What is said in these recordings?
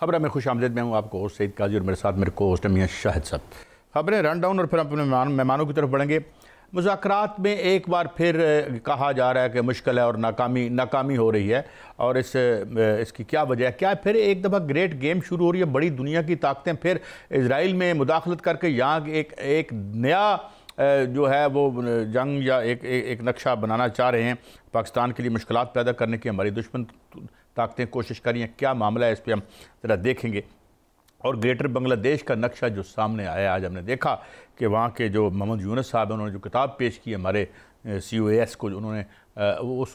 खबर में खुश आमदेद। मैं हूँ आपको होस्ट सईद काजी और मेरे साथ मेरे को होस्ट मियां शाहिद साहब। खबरें रन डाउन और फिर अपने मेहमानों की तरफ बढ़ेंगे। मुज़ाकरात में एक बार फिर कहा जा रहा है कि मुश्किल है और नाकामी हो रही है, और इसकी क्या वजह है? क्या फिर एक दफ़ा ग्रेट गेम शुरू हो रही है? बड़ी दुनिया की ताकतें फिर इजराइल में मुदाखलत करके यहाँ एक नया जो है वो जंग या एक नक्शा बनाना चाह रहे हैं, पाकिस्तान के लिए मुश्किलात पैदा करने की हमारी दुश्मन ताकतें कोशिश कर रही हैं। क्या मामला है, इस पर हम ज़रा देखेंगे। और ग्रेटर बांग्लादेश का नक्शा जो सामने आया, आज हमने देखा कि वहाँ के जो मोहम्मद यूनुस साहब हैं, उन्होंने जो किताब पेश की हमारे COAS को, उन्होंने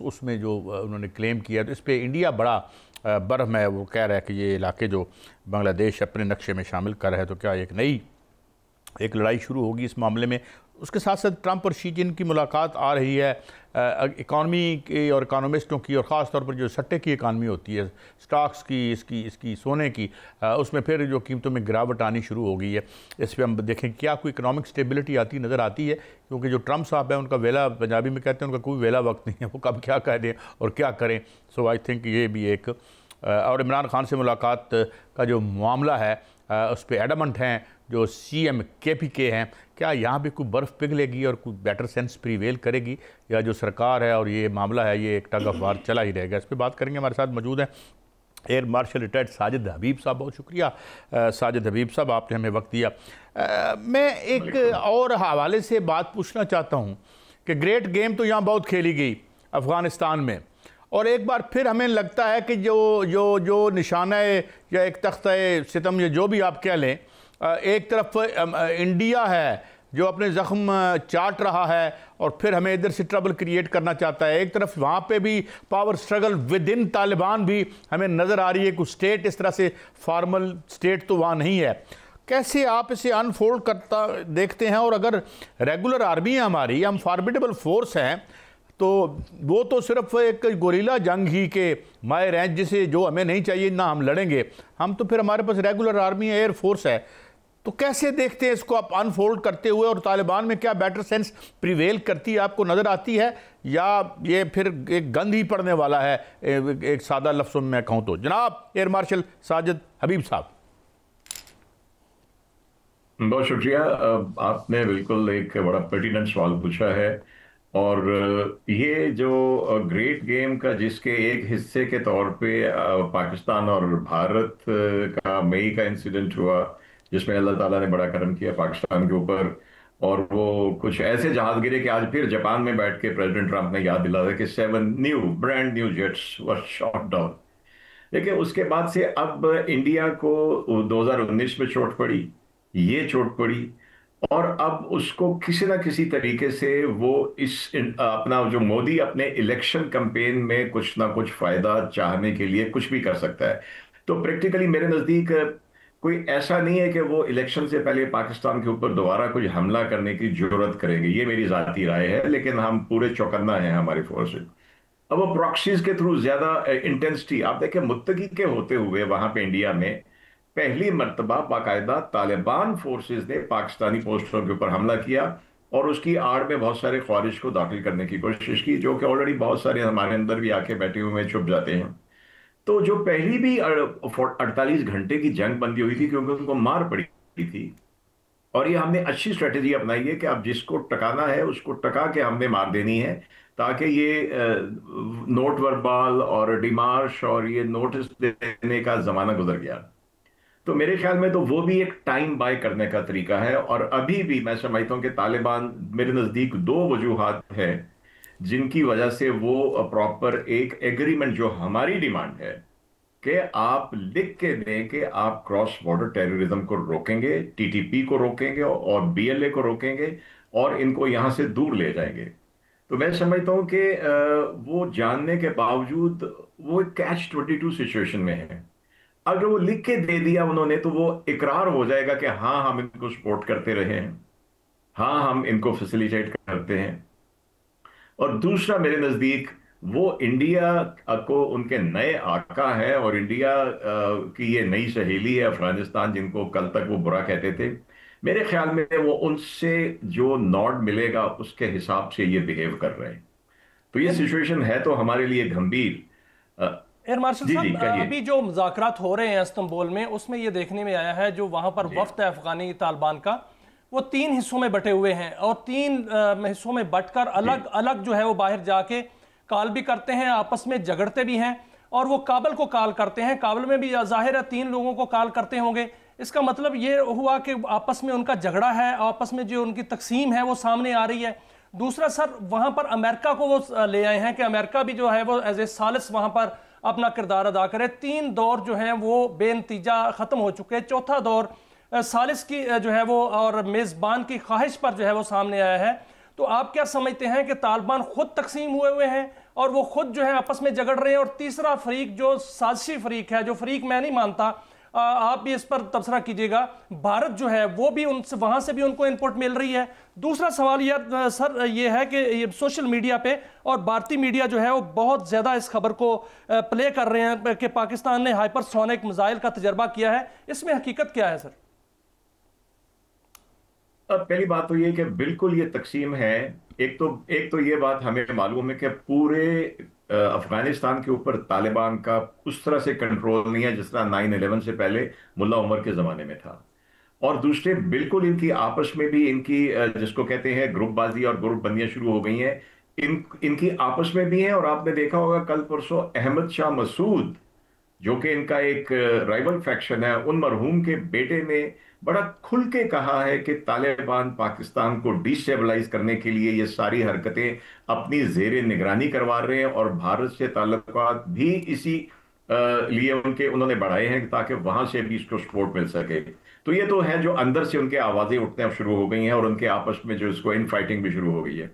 उसमें जो उन्होंने क्लेम किया, तो इस पर इंडिया बड़ा बरहम है। वो कह रहा है कि ये इलाके जो बांग्लादेश अपने नक्शे में शामिल कर रहा है, तो क्या एक लड़ाई शुरू होगी इस मामले में। उसके साथ साथ ट्रंप और शी जिन की मुलाकात आ रही है, इकॉनमी की और इकानमिस्टों की, और ख़ास तौर पर जो सट्टे की इकानमी होती है, स्टॉक्स की, इसकी सोने की, उसमें फिर जो कीमतों में गिरावट आनी शुरू हो गई है। इस पर हम देखें क्या कोई इकनॉमिक स्टेबिलिटी आती नज़र आती है, क्योंकि जो ट्रंप साहब है उनका वेला, पंजाबी में कहते हैं, उनका कोई वेला वक्त नहीं है, वो कब क्या कह दें और क्या करें। सो आई थिंक ये भी एक, और इमरान खान से मुलाकात का जो मामला है उस पर एडमंट हैं जो CM KPK हैं। क्या यहाँ भी कोई बर्फ़ पिघलेगी और कोई बेटर सेंस प्रीवेल करेगी, या जो सरकार है और ये मामला है ये एक टग ऑफ वार चला ही रहेगा? इस पर बात करेंगे। हमारे साथ मौजूद हैं air marshal retired Sajid Habib साहब। बहुत शुक्रिया साजिद हबीब साहब, आपने हमें वक्त दिया। मैं एक और हवाले से बात पूछना चाहता हूँ कि ग्रेट गेम तो यहाँ बहुत खेली गई अफ़गानिस्तान में, और एक बार फिर हमें लगता है कि जो निशाना या एक तख्ता सितम या जो भी आप कह लें, एक तरफ इंडिया है जो अपने ज़ख्म चाट रहा है और फिर हमें इधर से ट्रबल क्रिएट करना चाहता है। एक तरफ वहाँ पे भी power struggle with in Taliban भी हमें नज़र आ रही है। कुछ स्टेट इस तरह से फॉर्मल स्टेट तो वहाँ नहीं है। कैसे आप इसे अनफोल्ड करता देखते हैं? और अगर रेगुलर आर्मी है हमारी, हम फॉर्मिडेबल फोर्स हैं, तो वो तो सिर्फ एक गोरिल्ला जंग ही के माहिर हैं, जिसे जो हमें नहीं चाहिए ना हम लड़ेंगे। हम तो फिर हमारे पास रेगुलर आर्मी है, एयर फोर्स है। तो कैसे देखते हैं इसको आप अनफोल्ड करते हुए? और तालिबान में क्या बेटर सेंस प्रिवेल करती है, आपको नज़र आती है, या ये फिर एक गंद ही पड़ने वाला है? एक सादा लफ्ज़ों में मैं कहूँ तो जनाब एयर मार्शल साजिद हबीब साहब। बहुत शुक्रिया। आपने बिल्कुल एक बड़ा पर्टिनेंट सवाल पूछा है। और ये जो ग्रेट गेम का जिसके एक हिस्से के तौर पे पाकिस्तान और भारत का मई का इंसिडेंट हुआ, जिसमें अल्लाह ताला ने बड़ा करम किया पाकिस्तान के ऊपर, और वो कुछ ऐसे जहाज गिरे कि आज फिर जापान में बैठ के प्रेसिडेंट ट्रंप ने याद दिलाया कि 7 न्यू ब्रांड न्यू जेट्स वर शॉट डाउन। लेकिन उसके बाद से अब इंडिया को 2019 में चोट पड़ी, ये चोट पड़ी, और अब उसको किसी ना किसी तरीके से वो अपना जो मोदी अपने इलेक्शन कैंपेन में कुछ ना कुछ फायदा चाहने के लिए कुछ भी कर सकता है। तो प्रैक्टिकली मेरे नजदीक कोई ऐसा नहीं है कि वो इलेक्शन से पहले पाकिस्तान के ऊपर दोबारा कुछ हमला करने की जरूरत करेंगे। ये मेरी जाती राय है, लेकिन हम पूरे चौकन्ना हैं हमारी फोर्स। अब वो प्रॉक्सीज के थ्रू ज्यादा इंटेंसिटी, आप देखें मुत्तकी के होते हुए वहां पे इंडिया में पहली मर्तबा बाकायदा तालिबान फोर्सेस ने पाकिस्तानी पोस्टों के ऊपर हमला किया, और उसकी आड़ में बहुत सारे ख्वारिज को दाखिल करने की कोशिश की, जो कि ऑलरेडी बहुत सारे हमारे अंदर भी आके बैठे हुए छुप जाते हैं। तो जो पहली भी 48 घंटे की जंग बंदी हुई थी, क्योंकि उनको मार पड़ी थी, और ये हमने अच्छी स्ट्रेटेजी अपनाई है कि अब जिसको टकाना है उसको टका के हमने मार देनी है, ताकि ये नोट वर्बाल और डिमार्श और ये नोटिस देने का जमाना गुजर गया। तो मेरे ख्याल में तो वो भी एक टाइम बाय करने का तरीका है। और अभी भी मैं समझता हूं कि तालिबान, मेरे नजदीक दो वजूहात है जिनकी वजह से वो प्रॉपर एक एग्रीमेंट, जो हमारी डिमांड है कि आप लिख के दें कि आप क्रॉस बॉर्डर टेररिज्म को रोकेंगे, TTP को रोकेंगे और BLA को रोकेंगे, और इनको यहां से दूर ले जाएंगे। तो मैं समझता हूं कि वो जानने के बावजूद वो Catch-22 सिचुएशन में है। अगर वो लिख के दे दिया उन्होंने, तो वो इकरार हो जाएगा कि हाँ हम इनको सपोर्ट करते रहे हैं, हाँ हम इनको फैसिलिटेट करते हैं। और दूसरा मेरे नजदीक वो इंडिया को उनके नए आका है, और इंडिया की ये नई सहेली है अफगानिस्तान, जिनको कल तक वो बुरा कहते थे। मेरे ख्याल में वो उनसे जो नॉड मिलेगा उसके हिसाब से ये बिहेव कर रहे हैं। तो ये सिचुएशन है तो हमारे लिए गंभीर। एयर मार्शल जी जी साहब, कहिए। अभी जो मुज़ाकरात हो रहे हैं इस्तंबुल में, उसमें ये देखने में आया है जो वहां पर वफ्द है अफगानी तालिबान का, वो 3 हिस्सों में बटे हुए हैं और 3 हिस्सों में बंटकर अलग अलग जो है वो बाहर जाके कॉल भी करते हैं, आपस में झगड़ते भी हैं और वो काबल को कॉल करते हैं। काबल में भी जाहिर है 3 लोगों को कॉल करते होंगे। इसका मतलब ये हुआ कि आपस में उनका झगड़ा है, आपस में जो उनकी तकसीम है वो सामने आ रही है। दूसरा सर, वहां पर अमेरिका को वो ले आए हैं कि अमेरिका भी जो है वो एज ए सालिस वहां पर अपना किरदार अदा करे। 3 दौर जो हैं वो बेनतीजा खत्म हो चुके हैं। चौथा दौर सालिस की जो है वो और मेज़बान की ख्वाहिश पर जो है वो सामने आया है। तो आप क्या समझते हैं कि तालिबान खुद तकसीम हुए हैं और वो खुद जो है आपस में झगड़ रहे हैं, और तीसरा फरीक जो साजिशी फरीक है, जो फरीक मैं नहीं मानता, आप भी इस पर तबसरा कीजिएगा, भारत जो है वो भी उनसे, वहां से भी उनको इनपुट मिल रही है। दूसरा सवाल यह सर ये है कि ये सोशल मीडिया पे और भारतीय मीडिया जो है वो बहुत ज़्यादा इस खबर को प्ले कर रहे हैं कि पाकिस्तान ने हाइपरसोनिक मिसाइल का तजर्बा किया है। इसमें हकीकत क्या है सर? अब पहली बात तो ये कि बिल्कुल ये तकसीम है। एक तो ये बात हमें मालूम है कि पूरे अफगानिस्तान के ऊपर तालिबान का उस तरह से कंट्रोल नहीं है जिस तरह 9/11 से पहले मुल्ला उमर के जमाने में था। और दूसरे, बिल्कुल इनकी आपस में भी इनकी जिसको कहते हैं ग्रुपबाजी और ग्रुप बंदियां शुरू हो गई हैं। इनकी आपस में भी है। और आपने देखा होगा कल परसों अहमद शाह मसूद, जो कि इनका एक राइवल फैक्शन है, उन मरहूम के बेटे ने बड़ा खुल के कहा है कि तालिबान पाकिस्तान को डिस्टेबलाइज करने के लिए ये सारी हरकतें अपनी जेर निगरानी करवा रहे हैं और भारत से ताल्लुकात भी इसी लिए उन्होंने बढ़ाए हैं ताकि वहां से भी इसको सपोर्ट मिल सके। तो ये तो है जो अंदर से उनके आवाजें उठने शुरू हो गई हैं और उनके आपस में जो इसको इन फाइटिंग भी शुरू हो गई है।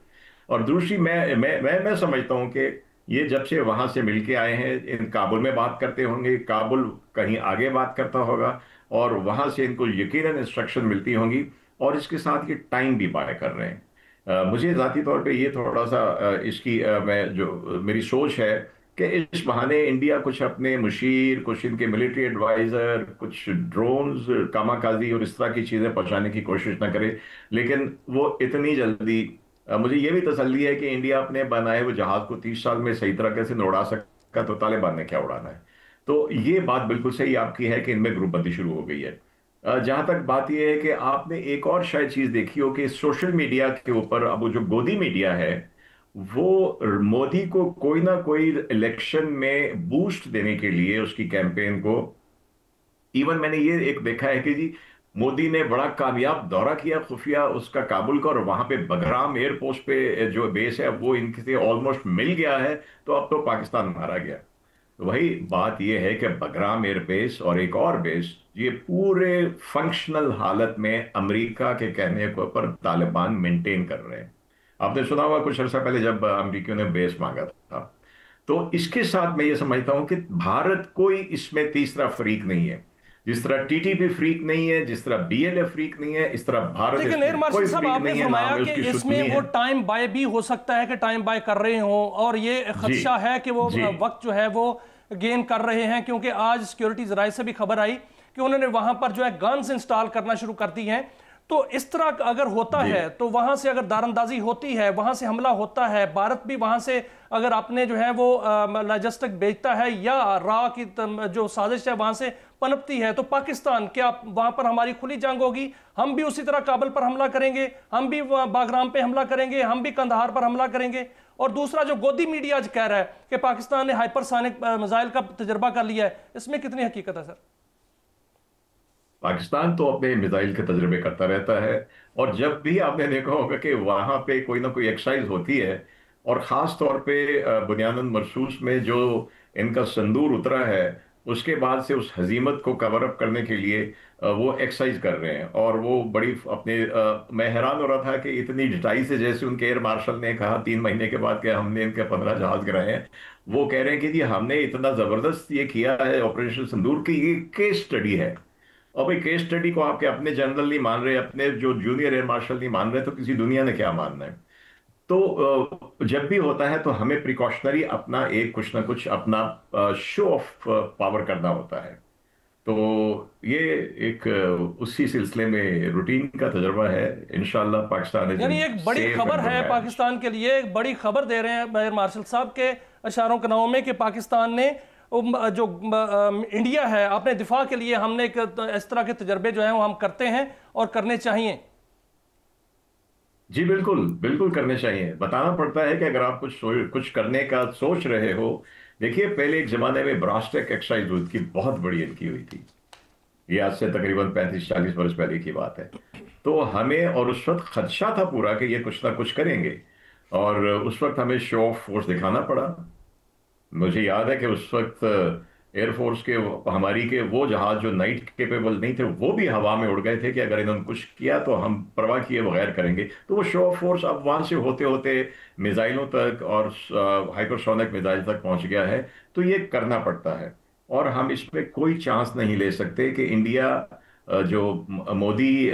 और दूसरी, मैं समझता हूं कि ये जब से वहां से मिलके आए हैं, इन काबुल में बात करते होंगे, काबुल कहीं आगे बात करता होगा और वहां से इनको यकीनन इंस्ट्रक्शन मिलती होंगी। और इसके साथ ये टाइम भी बाय कर रहे हैं। मुझे जाती तौर पे ये थोड़ा सा इसकी मैं जो मेरी सोच है कि इस बहाने इंडिया कुछ अपने मुशीर, कुछ इनके मिलिट्री एडवाइजर, कुछ ड्रोन्स कामाकाजी और इस तरह की चीजें पहुंचाने की कोशिश ना करे। लेकिन वो इतनी जल्दी, मुझे ये भी तसल्ली है कि इंडिया अपने बनाए हुए जहाज को 30 साल में सही तरीके से न उड़ा सका, तो तालिबान ने क्या उड़ाना है। तो ये बात बिल्कुल सही आपकी है कि इनमें ग्रुपबंदी शुरू हो गई है। जहां तक बात यह है कि आपने एक और शायद चीज देखी हो कि सोशल मीडिया के ऊपर अब वो जो गोदी मीडिया है, वो मोदी को कोई ना कोई इलेक्शन में बूस्ट देने के लिए उसकी कैंपेन को, इवन मैंने ये एक देखा है कि जी मोदी ने बड़ा कामयाब दौरा किया खुफिया उसका काबुल का, और वहां पे बगराम एयरपोर्ट पे जो बेस है वो इनसे ऑलमोस्ट मिल गया है, तो अब तो पाकिस्तान मारा गया। तो वही बात यह है कि बगराम एयरबेस और एक और बेस, ये पूरे फंक्शनल हालत में अमेरिका के कहने के ऊपर तालिबान मेंटेन कर रहे हैं। आपने सुना होगा कुछ अर्सा पहले जब अमेरिकियों ने बेस मांगा था। तो इसके साथ मैं ये समझता हूं कि भारत कोई इसमें तीसरा फरीक नहीं है। जिस तरह टीटीपी फ्रीक नहीं है, जिस तरह बीएलएफ फ्रीक नहीं है, इस तरह भारत लेकिन एयर मार्शल साहब, आपने फरमाया कि इसमें वो टाइम बाय भी हो सकता है कि टाइम बाय कर रहे हो, और ये खदशा है कि वो वक्त जो है वो गेन कर रहे हैं, क्योंकि आज सिक्योरिटी जराये से भी खबर आई कि उन्होंने वहां पर जो है गन्स इंस्टॉल करना शुरू कर दी हैं। तो इस तरह अगर होता है तो वहां से अगर दारंदाजी होती है, वहां से हमला होता है, भारत भी वहां से अगर आपने जो है वो लॉजिस्टिक बेचता है या रा की जो साजिश है वहां से पनपती है, तो पाकिस्तान क्या वहां पर हमारी खुली जंग होगी? हम भी उसी तरह काबुल पर हमला करेंगे, हम भी बागराम पे हमला करेंगे, हम भी कंधार पर हमला करेंगे। और दूसरा जो गोदी मीडिया आज कह रहा है कि पाकिस्तान ने हाइपरसोनिक मिसाइल का तजर्बा कर लिया है, इसमें कितनी हकीकत है सर? पाकिस्तान तो अपने मिसाइल के तजर्बे करता रहता है, और जब भी आपने देखा होगा कि वहां पे कोई ना कोई एक्सरसाइज होती है, और खास तौर पे बुनियादन मरसूस में जो इनका संदूर उतरा है, उसके बाद से उस हजीमत को कवर अप करने के लिए वो एक्सरसाइज कर रहे हैं। और वो बड़ी अपने मैं हैरान हो रहा था कि इतनी डिटाई से, जैसे उनके एयर मार्शल ने कहा 3 महीने के बाद कि हमने इनके 15 जहाज गिराए हैं, वो कह रहे हैं कि जी हमने इतना जबरदस्त ये किया है ऑपरेशन संदूर की, ये केस स्टडी है। और भाई केस स्टडी को आपके अपने जनरल नहीं मान रहे, अपने जो जूनियर एयर मार्शल नहीं मान रहे, तो किसी दुनिया ने क्या मानना है। तो जब भी होता है तो हमें प्रिकॉशनरी अपना एक कुछ ना कुछ अपना शो ऑफ पावर करना होता है। तो ये एक उसी सिलसिले में रूटीन का तजर्बा है। इंशाल्लाह पाकिस्तान, यानी एक बड़ी खबर है पाकिस्तान के लिए, एक बड़ी खबर दे रहे हैं एयर मार्शल साहब के इशारों के नाम में कि पाकिस्तान ने जो इंडिया है अपने दिफा के लिए हमने इस तरह के तजर्बे जो हैं वो हम करते हैं और करने चाहिए? जी बिल्कुल, बिल्कुल करने चाहिए। बताना पड़ता है कि अगर आप कुछ करने का सोच रहे हो। देखिए, पहले एक जमाने में ब्रास्टेक एक्सरसाइज हुई थी, बहुत बड़ी इनकी हुई थी। ये आज से तकरीबन 35-40 वर्ष पहले की बात है। तो हमें और उस वक्त खदशा था पूरा कि ये कुछ ना कुछ करेंगे, और उस वक्त हमें शो ऑफ फोर्स दिखाना पड़ा। मुझे याद है कि उस वक्त एयरफोर्स के हमारी के वो जहाज जो नाइट केपेबल नहीं थे, वो भी हवा में उड़ गए थे कि अगर इन्होंने कुछ किया तो हम परवाह किए बगैर करेंगे। तो वो शो ऑफ फोर्स अब वहां से होते होते मिसाइलों तक और हाइपरसोनिक मिसाइल तक पहुंच गया है। तो ये करना पड़ता है, और हम इसमें कोई चांस नहीं ले सकते कि इंडिया जो मोदी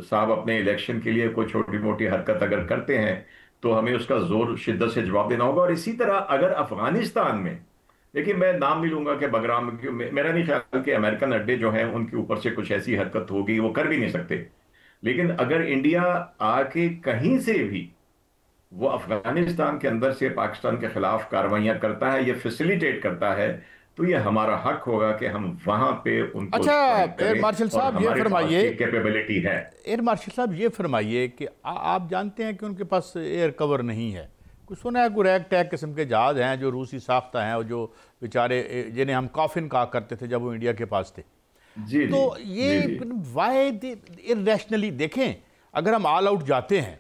साहब अपने इलेक्शन के लिए कोई छोटी मोटी हरकत अगर करते हैं तो हमें उसका जोर शिद्दत से जवाब देना होगा। और इसी तरह अगर अफगानिस्तान में, देखिए मैं नाम नहीं लूंगा कि बगराम, मेरा नहीं ख्याल कि अमेरिकन अड्डे जो हैं उनके ऊपर से कुछ ऐसी हरकत होगी, वो कर भी नहीं सकते। लेकिन अगर इंडिया आके कहीं से भी वो अफगानिस्तान के अंदर से पाकिस्तान के खिलाफ कार्रवाइयां करता है, ये फैसिलिटेट करता है, तो ये हमारा हक होगा कि हम वहां पे उनको अच्छा एयर मार्शल साहब ये फरमाइए, कैपेबिलिटी है। एयर मार्शल साहब ये फरमाइए कि आप जानते हैं कि उनके पास एयर कवर नहीं है। कुछ सुना है कोई रैग टैग किस्म के जहाज़ हैं जो रूसी साख्ता हैं और जो बेचारे जिन्हें हम कॉफिन कहा करते थे जब वो इंडिया के पास थे। जी तो ये वाई इरेशनली देखें, अगर हम ऑल आउट जाते हैं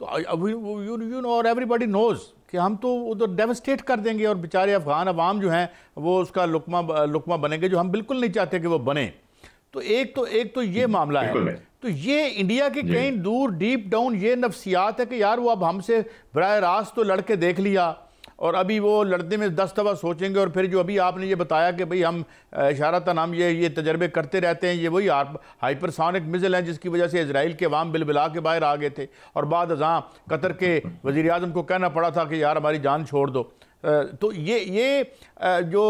तो यू नो और एवरीबॉडी नोज कि हम तो उधर डेवस्टेट कर देंगे और बेचारे अफगान अवाम जो हैं वो उसका लुकमा बनेंगे, जो हम बिल्कुल नहीं चाहते कि वो बने। तो एक तो ये मामला है। तो ये इंडिया के कहीं दूर डीप डाउन ये नफ्सियात है कि यार वो अब हमसे बराह रास्त तो लड़के देख लिया और अभी वो लड़ने में 10 दफ़ा सोचेंगे, और फिर जो अभी आपने ये बताया कि भाई हम इशारतन हम ये तजर्बे करते रहते हैं, ये वही हाइपरसोनिक मिज़ाइल हैं जिसकी वजह से इजराइल के अवाम बिलबिला के बाहर आ गए थे, और बाद अज़ां कतर के वज़ीर आज़म को कहना पड़ा था कि यार हमारी जान छोड़ दो। तो ये जो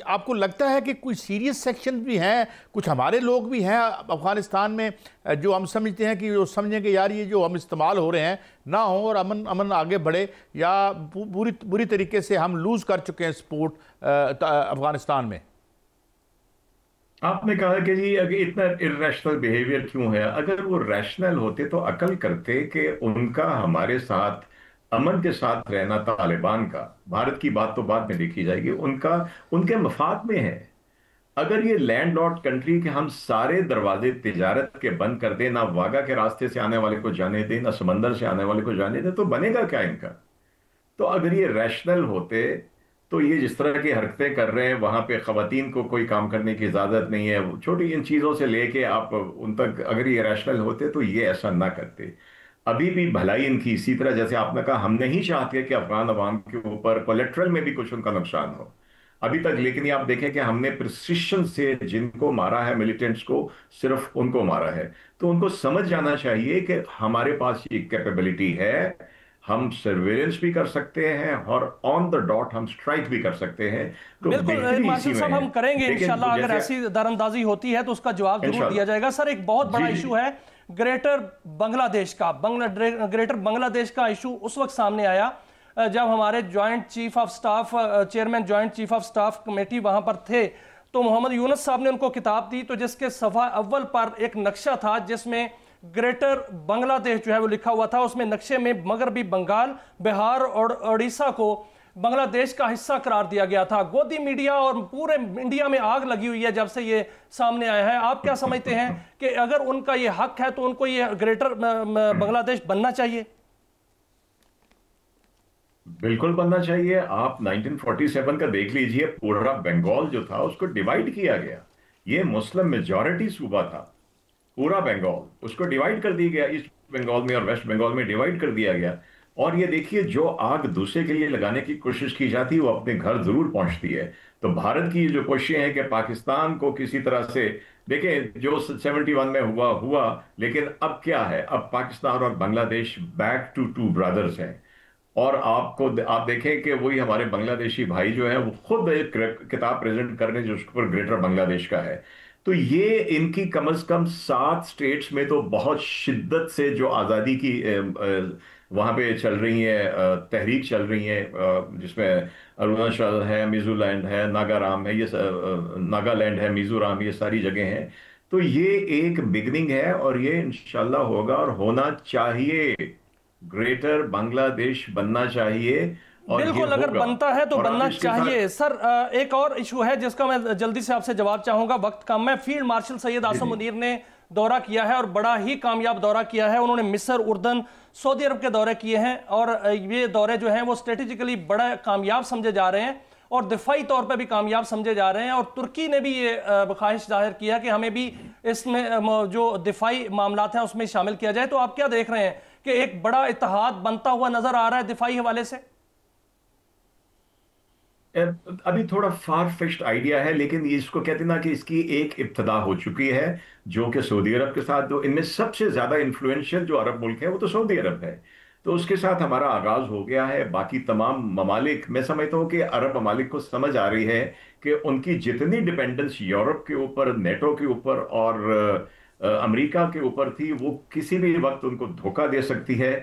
आपको लगता है कि कोई सीरियस सेक्शन भी हैं, कुछ हमारे लोग भी हैं अफ़गानिस्तान में जो हम समझते हैं कि जो समझें कि यार ये जो हम इस्तेमाल हो रहे हैं ना हो और अमन आगे बढ़े, या बुरी तरीके से हम लूज़ कर चुके हैं सपोर्ट अफ़गानिस्तान में? आपने कहा कि जी अगर इतना इर्रेशनल बिहेवियर क्यों है। अगर वो रैशनल होते तो अकल करते कि उनका हमारे साथ अमन के साथ रहना, तालिबान का, भारत की बात तो बाद में देखी जाएगी, उनका उनके मफाद में है। अगर ये लैंडलॉर्ड कंट्री के हम सारे दरवाजे तिजारत के बंद कर दें, ना वागा के रास्ते से आने वाले को जाने दें, ना समंदर से आने वाले को जाने दें, तो बनेगा क्या इनका? तो अगर ये रैशनल होते तो ये जिस तरह की हरकतें कर रहे हैं, वहां पे खवातीन को कोई काम करने की इजाजत नहीं है, छोटी इन चीजों से लेके आप उन तक, अगर ये रैशनल होते तो ये ऐसा ना करते। अभी भी भलाई इनकी इसी तरह, जैसे आपने कहा, हम नहीं चाहते कि अफगान अवाम के ऊपर कोलेट्रल में भी कुछ उनका नुकसान हो अभी तक। लेकिन ये आप देखें कि हमने प्रिसिशन से जिनको मारा है, मिलिटेंट्स को, सिर्फ उनको मारा है। तो उनको समझ जाना चाहिए कि हमारे पास ये कैपेबिलिटी है, हम सर्वेलेंस भी कर सकते हैं और ऑन द डॉट हम स्ट्राइक भी कर सकते हैं। तो बिल्कुल मार्शल साहब हम करेंगे इंशाल्लाह, अगर ऐसी दरअंदाजी होती है तो उसका जवाब जरूर दिया जाएगा। सर एक बहुत बड़ा इशू है ग्रेटर बांग्लादेश का। ग्रेटर बांग्लादेश का इशू उस वक्त सामने आया जब हमारे joint chief of staff, chairman joint chief of staff committee वहां पर थे, तो मोहम्मद यूनुस साहब ने उनको किताब दी, तो जिसके सफ़ा अव्वल पर एक नक्शा था जिसमें ग्रेटर बांग्लादेश जो है वो लिखा हुआ था। उसमें नक्शे में मगरबी बंगाल, बिहार और उड़ीसा को बांग्लादेश का हिस्सा करार दिया गया था। गोदी मीडिया और पूरे इंडिया में आग लगी हुई है जब से ये सामने आया है। आप क्या समझते हैं कि अगर उनका ये हक है तो उनको ये ग्रेटर बांग्लादेश बनना चाहिए? बिल्कुल बनना चाहिए। आप 1947 का देख लीजिए, पूरा बंगाल जो था उसको डिवाइड किया गया। ये मुस्लिम मेजॉरिटी सूबा था, पूरा बंगाल उसको डिवाइड कर दिया गया, ईस्ट बंगाल में और वेस्ट बंगाल में डिवाइड कर दिया गया। और ये देखिए, जो आग दूसरे के लिए लगाने की कोशिश की जाती है वो अपने घर जरूर पहुंचती है। तो भारत की जो कोशिशें हैं कि पाकिस्तान को किसी तरह से, देखें जो 71 में हुआ, लेकिन अब क्या है, अब पाकिस्तान और Bangladesh back to to brothers हैं। और आप देखें कि वही हमारे बांग्लादेशी भाई जो है वो खुद एक किताब प्रेजेंट कर रहे हैं जो उसके ऊपर ग्रेटर बांग्लादेश का है। तो ये इनकी कम से कम 7 स्टेट्स में तो बहुत शिद्दत से जो आज़ादी की वहाँ पे चल रही है तहरीक चल रही है, जिसमें अरुणाचल है, मिजोलैंड है, नागाराम है, नागालैंड है, मिजोरम, ये सारी जगह हैं। तो ये एक बिगनिंग है और ये इंशाल्लाह होगा और होना चाहिए। ग्रेटर बांग्लादेश बनना चाहिए और ये बिल्कुल, अगर होगा। बनता है तो और बनना अब इसके चाहिए। साथ सर, एक और इशू है जिसका मैं जल्दी से आपसे जवाब चाहूंगा, वक्त कम है। फील्ड मार्शल सैयद आसम मुनीर ने दौरा किया है और बड़ा ही कामयाब दौरा किया है। उन्होंने मिस्र, उर्दन, सऊदी अरब के दौरे किए हैं और ये दौरे जो हैं वो स्ट्रेटेजिकली बड़ा कामयाब समझे जा रहे हैं और दिफाई तौर पे भी कामयाब समझे जा रहे हैं। और तुर्की ने भी ये ख्वाहिश जाहिर किया कि हमें भी इसमें जो दिफाई मामलात हैं उसमें शामिल किया जाए। तो आप क्या देख रहे हैं कि एक बड़ा इत्तेहाद बनता हुआ नजर आ रहा है दिफाई हवाले से? अभी थोड़ा फार फिश्ड आइडिया है, लेकिन ये इसको कहते हैं ना कि इसकी एक इब्तदा हो चुकी है, जो कि सऊदी अरब के साथ, जो इनमें सबसे ज्यादा इन्फ्लुएंशियल जो अरब मुल्क है वो तो सऊदी अरब है। तो उसके साथ हमारा आगाज हो गया है। बाकी तमाम ममालिक, मैं समझता हूँ कि अरब ममालिक को समझ आ रही है कि उनकी जितनी डिपेंडेंस यूरोप के ऊपर, नेटो के ऊपर और अमेरिका के ऊपर थी, वो किसी भी वक्त उनको धोखा दे सकती है।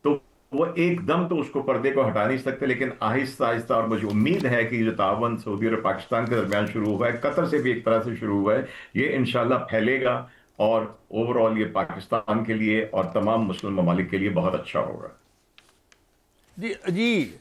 तो वो एकदम तो उसको पर्दे को हटा नहीं सकते, लेकिन आहिस्ता आहिस्ता, और मुझे उम्मीद है कि जो तावन सऊदी और पाकिस्तान के दरमियान शुरू हुआ है, कतर से भी एक तरह से शुरू हुआ है, ये इंशाल्लाह फैलेगा और ओवरऑल ये पाकिस्तान के लिए और तमाम मुस्लिम ममालिक के लिए बहुत अच्छा होगा। जी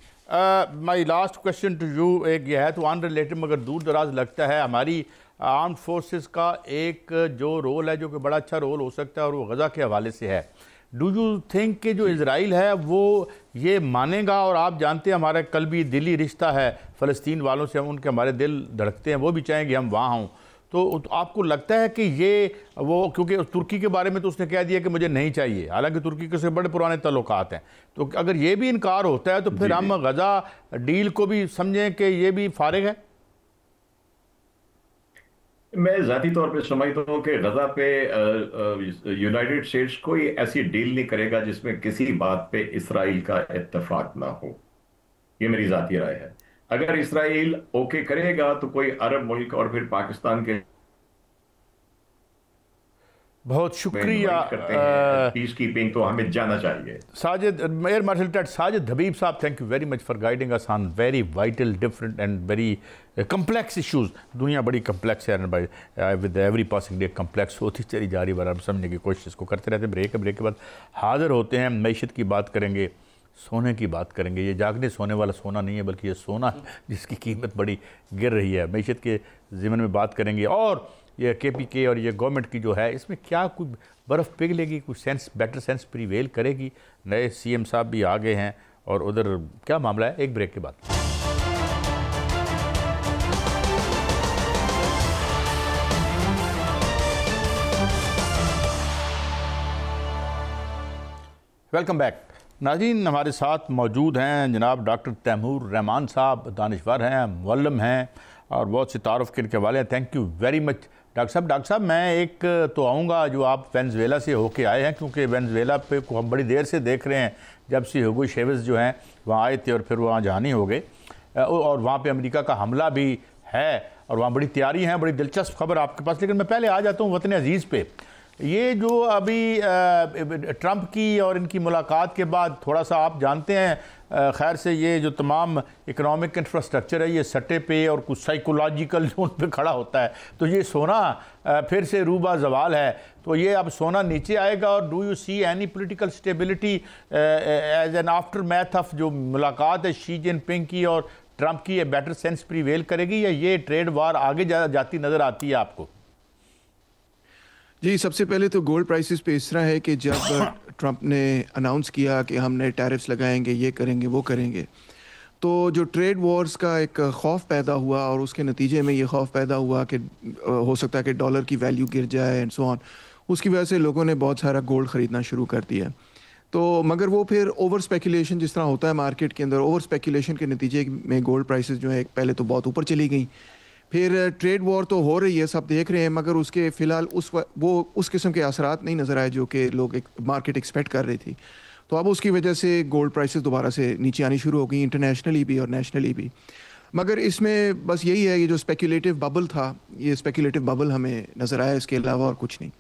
my last question to you एक ये है, तो अनरिलेटेड मगर दूर दराज लगता है, हमारी आर्म फोर्सेस का एक जो रोल है, जो कि बड़ा अच्छा रोल हो सकता है, और वो गज़ा के हवाले से है। डू यू थिंक कि जो इज़राइल है वो ये मानेगा? और आप जानते हैं हमारा कल भी दिली रिश्ता है फ़लस्तीन वालों से, हम उनके हमारे दिल धड़कते हैं, वो भी चाहेंगे हम वहाँ हों। तो आपको लगता है कि ये वो, क्योंकि तुर्की के बारे में तो उसने कह दिया कि मुझे नहीं चाहिए, हालांकि तुर्की के से बड़े पुराने ताल्लुकात हैं, तो अगर ये भी इनकार होता है तो फिर हम गज़ा डील को भी समझें कि ये भी फारिग है? मैं जाती तौर पे समझता हूँ कि गजा पे यूनाइटेड स्टेट्स कोई ऐसी डील नहीं करेगा जिसमें किसी बात पे इसराइल का इत्तेफाक ना हो। ये मेरी जाती राय है। अगर इसराइल ओके करेगा तो कोई अरब मुल्क और फिर पाकिस्तान के बहुत शुक्रिया करते हैं पीस कीपिंग, तो हमें जाना चाहिए। साजिद, एयर मार्शल टेट साजिद हबीब साहब, thank you very much for guiding us on very vital, different and very complex issues. दुनिया बड़ी कम्प्लेक्स है भाई, with every passing day complex होती चली जा रही है, हम समझने की कोशिश को करते रहते हैं। ब्रेक के बाद हाजिर होते हैं, मैशत की बात करेंगे, सोने की बात करेंगे। ये जागने सोने वाला सोना नहीं है, बल्कि ये सोना जिसकी कीमत बड़ी गिर रही है। मैशत के ज़िमन में बात करेंगे, और ये KPK और ये गवर्नमेंट की जो है, इसमें क्या कोई बर्फ़ पिघलेगी, कुछ सेंस, बेटर सेंस प्रीवेल करेगी? नए CM साहब भी आ गए हैं, और उधर क्या मामला है? एक ब्रेक के बाद। वेलकम बैक नाज़रीन, हमारे साथ मौजूद हैं जनाब डॉक्टर तैमूर रहमान साहब, दानिश्वर हैं, मुअल्लिम हैं, और बहुत से तारुफ़ के हवाले हैं। Thank you very much doctor साहब। मैं एक तो आऊँगा जो आप वेनेज़ुएला से होके आए हैं, क्योंकि वेनेज़ुएला पे को हम बड़ी देर से देख रहे हैं, जब से ह्यूगो चेवेज़ जो हैं वहाँ आए थे और फिर वहाँ जानी हो गए, और वहाँ पे अमेरिका का हमला भी है, और वहाँ बड़ी तैयारी है। बड़ी दिलचस्प खबर आपके पास, लेकिन मैं पहले आ जाता हूँ वतन अजीज़ पे। ये जो अभी ट्रंप की और इनकी मुलाकात के बाद थोड़ा सा आप जानते हैं, खैर से ये जो तमाम इकोनॉमिक इंफ्रास्ट्रक्चर है ये सट्टे पे और कुछ साइकोलॉजिकल जोन पे खड़ा होता है, तो ये सोना फिर से रूबा जवाल है, तो ये अब सोना नीचे आएगा। और do you see any political stability as an aftermath of जो मुलाकात है शी जिनपिंग की और ट्रंप की, ये बेटर सेंस प्रीवेल करेगी, या ये ट्रेड वार आगे जाती नज़र आती है आपको? जी, सबसे पहले तो गोल्ड प्राइसेस पे इस तरह है कि जब ट्रंप ने अनाउंस किया कि हमने टैरिफ्स लगाएंगे, ये करेंगे, वो करेंगे, तो जो ट्रेड वॉर्स का एक खौफ पैदा हुआ, और उसके नतीजे में ये खौफ पैदा हुआ कि हो सकता है कि डॉलर की वैल्यू गिर जाए एंड सो ऑन। उसकी वजह से लोगों ने बहुत सारा गोल्ड ख़रीदना शुरू कर दिया। तो मगर वो फिर ओवर स्पेकुलेशन जिस तरह होता है मार्केट के अंदर, ओवर स्पेकुलेशन के नतीजे में गोल्ड प्राइसेस जो है पहले तो बहुत ऊपर चली गई, फिर ट्रेड वॉर तो हो रही है, सब देख रहे हैं, मगर उसके फ़िलहाल उस किस्म के असरात नहीं नज़र आए जो कि लोग मार्केट एक्सपेक्ट कर रही थी। तो अब उसकी वजह से गोल्ड प्राइसेस दोबारा से नीचे आनी शुरू हो गई, इंटरनेशनली भी और नेशनली भी। मगर इसमें बस यही है, ये जो स्पेकुलेटिव बबल था, ये स्पेकुलेटिव बबल हमें नज़र आया, इसके अलावा और कुछ नहीं।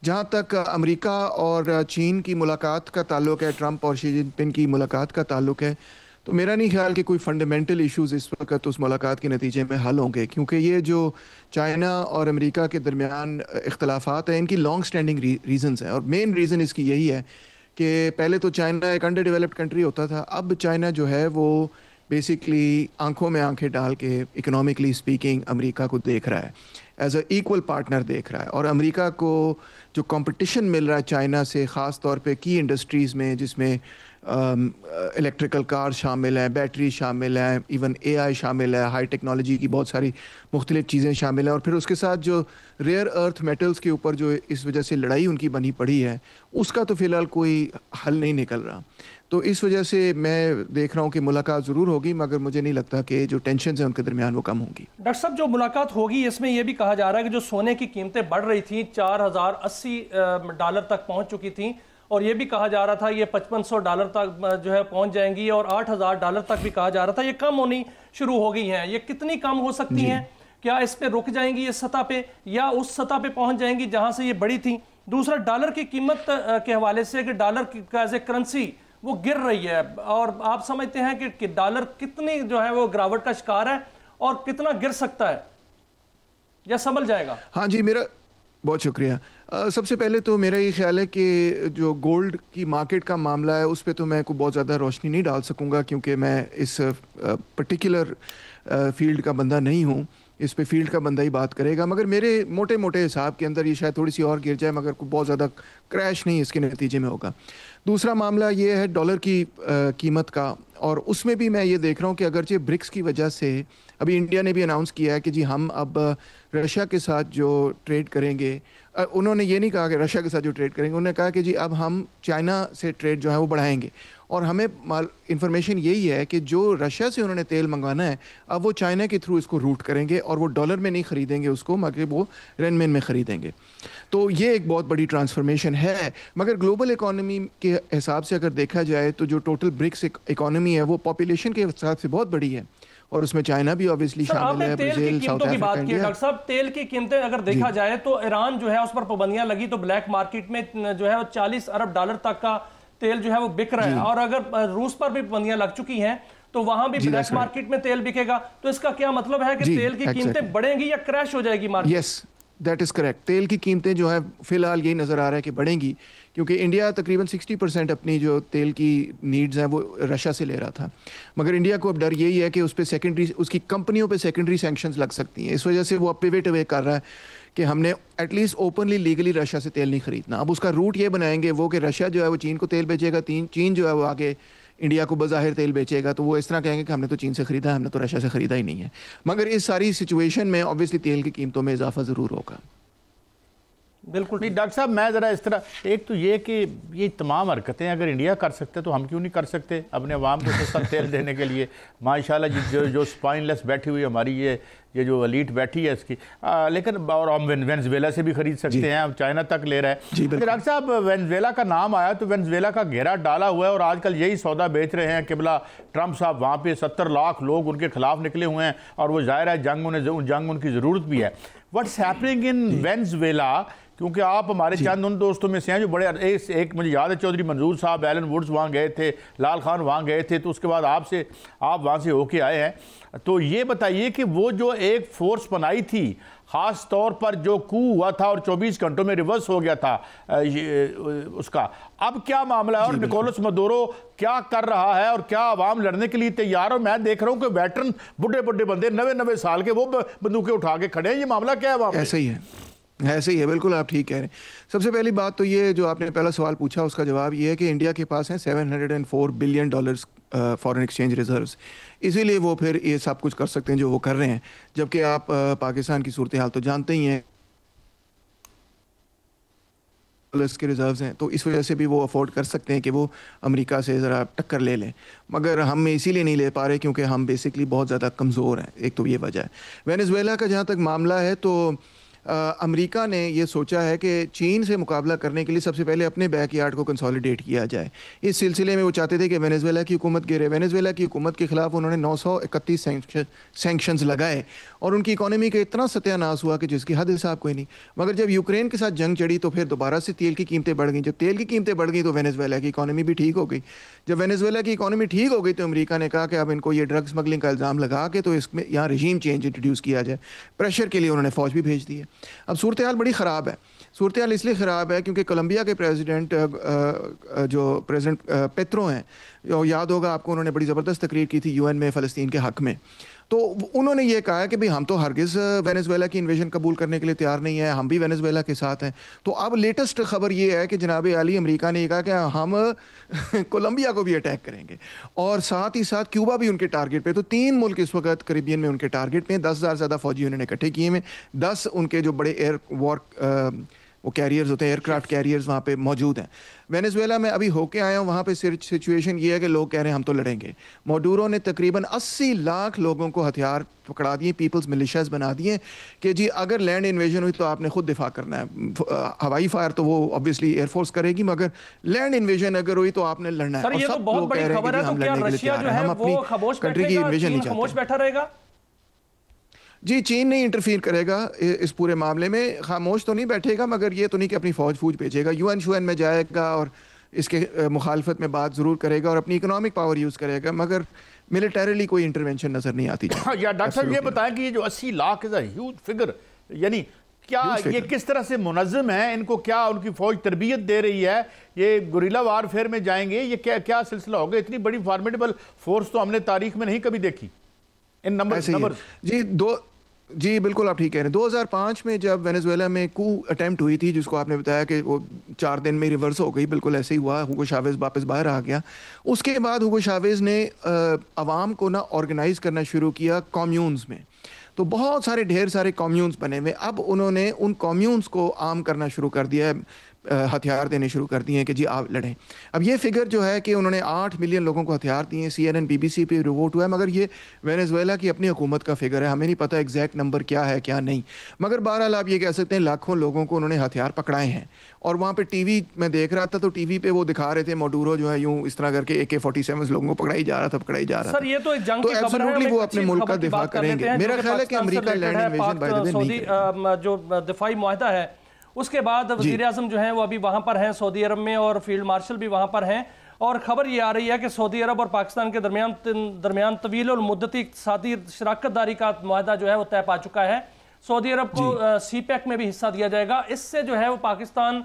जहाँ तक अमेरिका और चीन की मुलाकात का ताल्लुक है, ट्रंप और शी जिनपिंग की मुलाकात का ताल्लुक है, तो मेरा नहीं ख्याल कि कोई फंडामेंटल इश्यूज इस वक्त उस मुलाकात के नतीजे में हल होंगे, क्योंकि ये जो चाइना और अमेरिका के दरमियान इख्तलाफात हैं, इनकी लॉन्ग स्टैंडिंग रीजंस हैं। और मेन रीज़न इसकी यही है कि पहले तो चाइना एक अंडर डेवलप्ड कंट्री होता था, अब चाइना जो है वो बेसिकली आंखों में आंखें डाल के इकोनॉमिकली स्पीकिंग अमेरिका को देख रहा है, एज अ इक्वल पार्टनर देख रहा है। और अमेरिका को जो कंपटीशन मिल रहा है चाइना से, ख़ास तौर पे की इंडस्ट्रीज़ में जिसमें इलेक्ट्रिकल कार शामिल हैं, बैटरी शामिल हैं, इवन एआई शामिल है, हाई टेक्नोलॉजी की बहुत सारी मुख्तलिफ चीज़ें शामिल हैं, और फिर उसके साथ जो रेयर अर्थ मेटल्स के ऊपर जो इस वजह से लड़ाई उनकी बनी पड़ी है, उसका तो फ़िलहाल कोई हल नहीं निकल रहा। तो इस वजह से मैं देख रहा हूँ कि मुलाकात ज़रूर होगी, मगर मुझे नहीं लगता कि जो टेंशन हैं उनके दरमियान वो कम होंगी। डॉक्टर साहब, जो मुलाकात होगी इसमें यह भी कहा जा रहा है कि जो सोने की कीमतें बढ़ रही थी, $4080 तक पहुंच चुकी थी, और ये भी कहा जा रहा था ये $5500 तक जो है पहुंच जाएंगी, और $8000 तक भी कहा जा रहा था, ये कम होनी शुरू हो गई हैं। ये कितनी कम हो सकती हैं? क्या इस पे रुक जाएंगी इस सतह पे, या उस सतह पे पहुंच जाएंगी जहां से ये बढ़ी थी? दूसरा, डॉलर की कीमत के हवाले से कि डॉलर का एज ए करेंसी वो गिर रही है, और आप समझते हैं कि डॉलर कितनी जो है वो गिरावट का शिकार है और कितना गिर सकता है या संभल जाएगा? हाँ जी, मेरा बहुत शुक्रिया। सबसे पहले तो मेरा ये ख्याल है कि जो गोल्ड की मार्केट का मामला है उस पर तो मैं कोई बहुत ज़्यादा रोशनी नहीं डाल सकूंगा, क्योंकि मैं इस पर्टिकुलर फील्ड का बंदा नहीं हूँ। इस पे फील्ड का बंदा ही बात करेगा, मगर मेरे मोटे मोटे हिसाब के अंदर ये शायद थोड़ी सी और गिर जाए, मगर कोई बहुत ज़्यादा क्रैश नहीं इसके नतीजे में होगा। दूसरा मामला ये है डॉलर की कीमत का, और उसमें भी मैं ये देख रहा हूँ कि अगरचे ब्रिक्स की वजह से अभी इंडिया ने भी अनाउंस किया है कि जी हम अब रशिया के साथ जो ट्रेड करेंगे, उन्होंने ये नहीं कहा कि रशिया के साथ जो ट्रेड करेंगे, उन्होंने कहा कि जी अब हम चाइना से ट्रेड जो है वो बढ़ाएंगे। और हमें इंफॉर्मेशन यही है कि जो रशिया से उन्होंने तेल मंगवाना है, अब वो चाइना के थ्रू इसको रूट करेंगे, और वो डॉलर में नहीं ख़रीदेंगे उसको, मगर वो रेनमेन में ख़रीदेंगे। तो ये एक बहुत बड़ी ट्रांसफॉर्मेशन है। मगर ग्लोबल इकोनॉमी के हिसाब से अगर देखा जाए तो जो टोटल ब्रिक्स इकोनॉमी है वो पॉपुलेशन के हिसाब से बहुत बड़ी है, और उसमें चाइना भी ऑब्वियसली शामिल है, Brazil, south Africa, India. Doctor साहब, तेल की कीमतें अगर देखा जाए तो ईरान जो है उस पर पाबंदियां लगी, तो ब्लैक मार्केट में जो है $40 अरब तक का तेल जो है वो बिक रहा है, और अगर रूस पर भी पाबंदियां लग चुकी हैं तो वहां भी ब्लैक मार्केट में तेल बिकेगा। तो इसका क्या मतलब है कि तेल की कीमतें बढ़ेंगी या क्रैश हो जाएगी market? Yes, that is correct. तेल की कीमतें जो है फिलहाल यही नजर आ रहा है कि बढ़ेंगी, क्योंकि इंडिया तकरीबन 60% अपनी जो तेल की नीड्स हैं वो रशिया से ले रहा था, मगर इंडिया को अब डर यही है कि उस पर सेकेंडरी, उसकी कंपनियों पे सेकेंडरी सैंक्शंस लग सकती हैं। इस वजह से वो अब पिवट अवे कर रहा है कि हमने एटलीस्ट ओपनली लीगली रशिया से तेल नहीं खरीदना। अब उसका रूट ये बनाएंगे वो कि रशिया जो है वो चीन को तेल बेचेगा, चीन जो है वो आगे इंडिया को बज़ाहिर तेल बेचेगा, तो वो इस तरह कहेंगे कि हमने तो चीन से ख़रीदा है, हमने तो रशिया से ख़रीदा ही नहीं है। मगर इस सारी सिचुएशन में ऑब्वियसली तेल की कीमतों में इजाफा ज़रूर होगा। बिल्कुल नहीं डॉक्टर साहब, मैं ज़रा इस तरह, एक तो ये कि ये तमाम हरकतें अगर इंडिया कर सकते तो हम क्यों नहीं कर सकते अपने अवाम को सस्ता तेल देने के लिए? माशाल्लाह जो स्पाइनलेस बैठी हुई हमारी ये जो एलीट बैठी है इसकी, लेकिन और हम वेनेजुएला से भी खरीद सकते हैं, हम चाइना तक ले रहे हैं। डॉक्टर साहब, वेनेजुएला का नाम आया तो वेनेजुएला का घेरा डाला हुआ है, और आजकल यही सौदा बेच रहे हैं किबला ट्रंप साहब। वहाँ पे 70 लाख लोग उनके खिलाफ निकले हुए हैं, और वो जाहिर है जंग उनकी ज़रूरत भी है। What's happening in Venezuela? क्योंकि आप हमारे चंद उन दोस्तों में से हैं जो बड़े, एक मुझे याद है चौधरी मंजूर साहब, एलन वुड्स वहाँ गए थे, लाल खान वहाँ गए थे, तो उसके बाद आप वहाँ से होके आए हैं। तो ये बताइए कि वो जो एक फोर्स बनाई थी, ख़ास तौर पर जो कू हुआ था और 24 घंटों में रिवर्स हो गया था उसका, अब क्या मामला है? और निकोलस मदुरो क्या कर रहा है, और क्या आवाम लड़ने के लिए तैयार? और मैं देख रहा हूँ कि वेटरन बुढ़े बंदे 90 साल के वो बंदूकें उठा के खड़े हैं। ये मामला क्या है? ऐसे ही है, ऐसे ही है, बिल्कुल आप ठीक कह रहे हैं। सबसे पहली बात तो ये जो आपने पहला सवाल पूछा उसका जवाब ये है कि इंडिया के पास हैं $704 बिलियन फॉरेन एक्सचेंज रिजर्व्स, इसीलिए वो फिर ये सब कुछ कर सकते हैं जो वो कर रहे हैं। जबकि आप पाकिस्तान की सूरत हाल तो जानते ही हैं, के रिजर्व्स हैं, तो इस वजह से भी वो अफोर्ड कर सकते हैं कि वो अमेरिका से ज़रा टक्कर ले लें। मगर हम इसीलिए नहीं ले पा रहे क्योंकि हम बेसिकली बहुत ज़्यादा कमज़ोर हैं, एक तो ये वजह है। वेनेजुएला का जहाँ तक मामला है तो अमेरिका ने ये सोचा है कि चीन से मुकाबला करने के लिए सबसे पहले अपने बैकयार्ड को कंसोलिडेट किया जाए। इस सिलसिले में वो चाहते थे कि वेनेजुएला की हुकूमत गिरे। वेनेजुएला की हुकूमत के खिलाफ उन्होंने 931 सैंक्शंस लगाए और उनकी इकोनॉमी का इतना सत्यानाश हुआ कि जिसकी हद हिसाब कोई नहीं। मगर जब यूक्रेन के साथ जंग चढ़ी तो फिर दोबारा से तेल की कीमतें बढ़ गई। जब तेल की कीमतें बढ़ गई तो वेनेजुएला की इकोनॉमी भी ठीक हो गई। जब वेनेजुएला की इकोनॉमी ठीक हो गई तो अमेरिका ने कहा कि अब इनको ये ड्रग स्मगलिंग का इल्ज़ाम लगा के तो इसमें यहाँ रजीम चेंज इंट्रोड्यूस किया जाए। प्रेशर के लिए उन्होंने फ़ौज भी भेज दी है। अब सूरत हाल बड़ी ख़राब है। सूरत हाल इसलिए ख़राब है क्योंकि कोलंबिया के प्रेसिडेंट जो प्रेसिडेंट पेट्रो हैं, याद होगा आपको, उन्होंने बड़ी ज़बरदस्त तकरीर की थी यूएन में फ़लस्तीन के हक़ में। तो उन्होंने ये कहा है कि भाई हम तो हरगिज़ वेनेजुएला की इन्वेजन कबूल करने के लिए तैयार नहीं है, हम भी वेनेजुएला के साथ हैं। तो अब लेटेस्ट खबर ये है कि जनाब आली अमेरिका ने कहा कि हम कोलंबिया को भी अटैक करेंगे और साथ ही साथ क्यूबा भी उनके टारगेट पे। तो 3 मुल्क इस वक्त करीबियन में उनके टारगेट पे। 10,000 ज़्यादा फौजी उन्होंने इकट्ठे किए हैं। 10 उनके जो बड़े एयर वॉर वो कैरियर्स होते हैं, एयरक्राफ्ट कैरियर्स वहाँ पे मौजूद हैं। वेनेजुएला में अभी होके आया हूँ, वहाँ पे सिचुएशन ये है कि लोग कह रहे हैं हम तो लड़ेंगे। मोडूरो ने तकरीबन 80 लाख लोगों को हथियार पकड़ा दिए, पीपल्स मिलिशियाज बना दिए कि जी अगर लैंड इन्वेजन हुई तो आपने खुद दिफा करना है। हवाई फायर तो वो ऑब्वियसली एयरफोर्स करेगी, मगर लैंड इन्वेजन अगर हुई तो आपने लड़ना है। सर, ये तो बहुत बड़ी खबर है। तो क्या रशिया जो है वो खामोश बैठा रहेगा? जी, चीन नहीं इंटरफीयर करेगा इस पूरे मामले में, खामोश तो नहीं बैठेगा, मगर ये तो नहीं कि अपनी फौज भेजेगा। यूएन में जाएगा और इसके मुखालफत में बात ज़रूर करेगा और अपनी इकोनॉमिक पावर यूज़ करेगा, मगर मिलिटरीली कोई इंटरवेंशन नज़र नहीं आती। या डॉक्टर साहब ये बताएं कि ये जो 80 lakh is a huge figure, यानी क्या ये किस तरह से मुनज़्ज़म है? इनको क्या उनकी फ़ौज तरबियत दे रही है? ये गुरिल्ला वारफेयर में जाएंगे? ये क्या सिलसिला होगा? इतनी बड़ी फॉर्मिडेबल फोर्स तो हमने तारीख में नहीं कभी देखी इन नंबर। जी बिल्कुल आप ठीक कह रहे हैं। 2005 में जब वेनेजुएला में कू अटेम्प्ट हुई थी, जिसको आपने बताया कि वो 4 दिन में रिवर्स हो गई, बिल्कुल ऐसे ही हुआ। हुगो शावेज वापस बाहर आ गया। उसके बाद हुगो शावेज ने अवाम को ना ऑर्गेनाइज करना शुरू किया कॉम्यून्स में। तो बहुत सारे ढेर सारे कॉम्यून्स बने हुए। अब उन्होंने उन कॉम्यून्स को आम करना शुरू कर दिया है, हथियार देने शुरू कर दिए हैं कि जी आप लड़ें। अब ये फिगर जो है कि उन्होंने 8 मिलियन लोगों को हथियार दिए। CNN BBC पे रिपोर्ट हुआ है, मगर ये वेनेजुएला की अपनी हुकूमत का फिगर है, हमें नहीं पता एग्जैक्ट नंबर क्या है क्या नहीं। मगर बहरहाल आप ये कह सकते हैं लाखों लोगों को उन्होंने हथियार पकड़ाए हैं। और वहाँ पे टीवी में देख रहा था तो टीवी पे वो दिखा रहे थे मोडूरो जो है यूं इस तरह करके AK-47 लोगों को पकड़ाई जा रहा था। सर ये तो एक जंग की खबर है, वो अपने मुल्क का दिफा करेंगे। मेरा ख्याल है कि America land invasion by the way नहीं करेगा। जो दिफाई मुआहदा है उसके बाद वज़ीर आज़म जो हैं वो अभी वहाँ पर हैं सऊदी अरब में, और फील्ड मार्शल भी वहाँ पर हैं। और ख़बर ये आ रही है कि सऊदी अरब और पाकिस्तान के दरमियान तवील और मुद्दती इक़्तिसादी शराकतदारी का मुआहदा जो है वो तय पा चुका है। सऊदी अरब को CPEC में भी हिस्सा दिया जाएगा। इससे जो है वो पाकिस्तान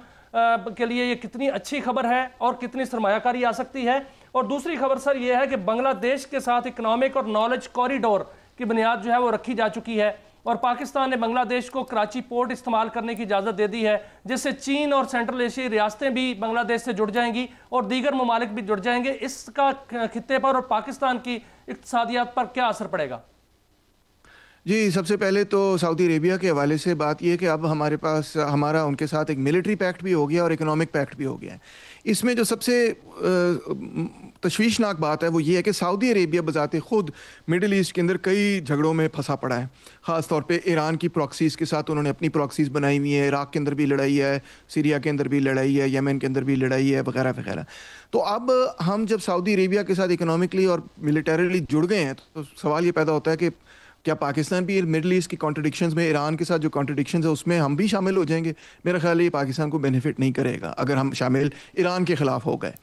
के लिए ये कितनी अच्छी खबर है और कितनी सरमायाकारी आ सकती है। और दूसरी खबर सर ये है कि बांग्लादेश के साथ इकनॉमिक और नॉलेज कॉरिडोर की बुनियाद जो है वो रखी जा चुकी है, और पाकिस्तान ने बांग्लादेश को कराची पोर्ट इस्तेमाल करने की इजाज़त दे दी है, जिससे चीन और सेंट्रल एशियाई रियासतें भी बांग्लादेश से जुड़ जाएंगी और दीगर ममालिक भी जुड़ जाएंगे। इसका खित्ते पर और पाकिस्तान की इक़्तिसादियात पर क्या असर पड़ेगा? जी, सबसे पहले तो सऊदी अरेबिया के हवाले से बात यह कि अब हमारे पास हमारा उनके साथ एक मिलिट्री पैक्ट भी हो गया और इकोनॉमिक पैक्ट भी हो गया है। इसमें जो सबसे तशवीशनाक बात है वो ये है कि सऊदी अरेबिया बजाते खुद मिडिल ईस्ट के अंदर कई झगड़ों में फंसा पड़ा है। ख़ास तौर पे ईरान की प्रॉक्सीज़ के साथ उन्होंने अपनी प्रॉक्सीज़ बनाई हुई है। इराक़ के अंदर भी लड़ाई है, सीरिया के अंदर भी लड़ाई है, यमन के अंदर भी लड़ाई है, वगैरह वगैरह। तो अब हम जब सऊदी अरेबिया के साथ इकोनॉमिकली और मिलिटरीली जुड़ गए हैं तो सवाल ये पैदा होता है कि क्या पाकिस्तान भी मिडिल ईस्ट की कॉन्ट्रडिक्शंस में, ईरान के साथ जो कॉन्ट्रडिक्शंस है उसमें हम भी शामिल हो जाएंगे? मेरा ख्याल है ये पाकिस्तान को बेनिफिट नहीं करेगा अगर हम शामिल ईरान के ख़िलाफ़ हो गए।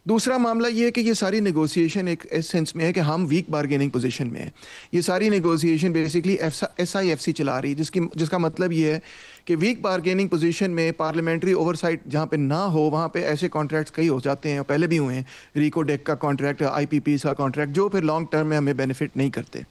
दूसरा मामला ये है कि ये सारी नेगोशिएशन एक इस सेंस में है कि हम वीक बार्गेनिंग पोजीशन में है। ये सारी नेगोशिएशन बेसिकली SIFC चला रही है, जिसका मतलब ये है कि वीक बार्गेनिंग पोजीशन में पार्लियामेंट्री ओवरसाइट जहाँ पे ना हो वहाँ पे ऐसे कॉन्ट्रैक्ट्स कई हो जाते हैं, पहले भी हुए हैं। रिको डेक का कॉन्ट्रैक्ट, IPP का कॉन्ट्रैक्ट, जो फिर लॉन्ग टर्म में हमें बेनिफिट नहीं करते।